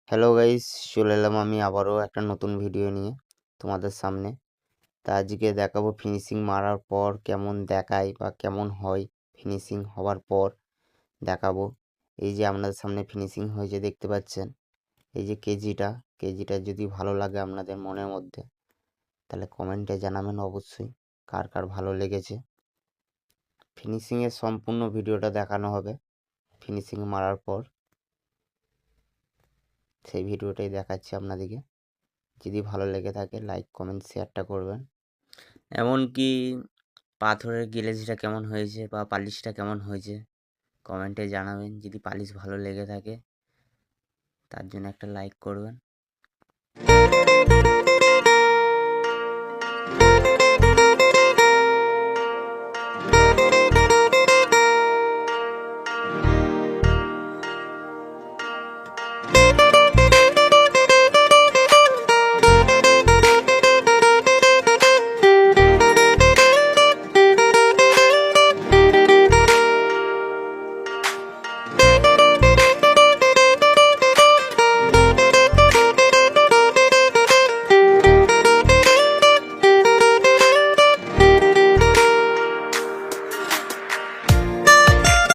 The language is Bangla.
হ্যালো গাইস, চলে এলাম আমি আবারও একটা নতুন ভিডিও নিয়ে তোমাদের সামনে। তা আজকে দেখাবো ফিনিশিং মারার পর কেমন দেখায় বা কেমন হয়। ফিনিশিং হওয়ার পর দেখাবো। এই যে আপনাদের সামনে ফিনিশিং হয়েছে দেখতে পাচ্ছেন। এই যে কেজিটা যদি ভালো লাগে আপনাদের মনের মধ্যে, তাহলে কমেন্টে জানাবেন অবশ্যই কার কার ভালো লেগেছে। ফিনিশিংয়ের সম্পূর্ণ ভিডিওটা দেখানো হবে ফিনিশিং মারার পর। সেই ভিডিওটাই দেখাচ্ছি আপনাদেরকে। যদি ভালো লেগে থাকে লাইক কমেন্ট শেয়ারটা করবেন। এমনকি পাথরের গ্লেজটা কেমন হয়েছে বা পালিশটা কেমন হয়েছে কমেন্টে জানাবেন। যদি পালিশ ভালো লেগে থাকে তার জন্য একটা লাইক করবেন।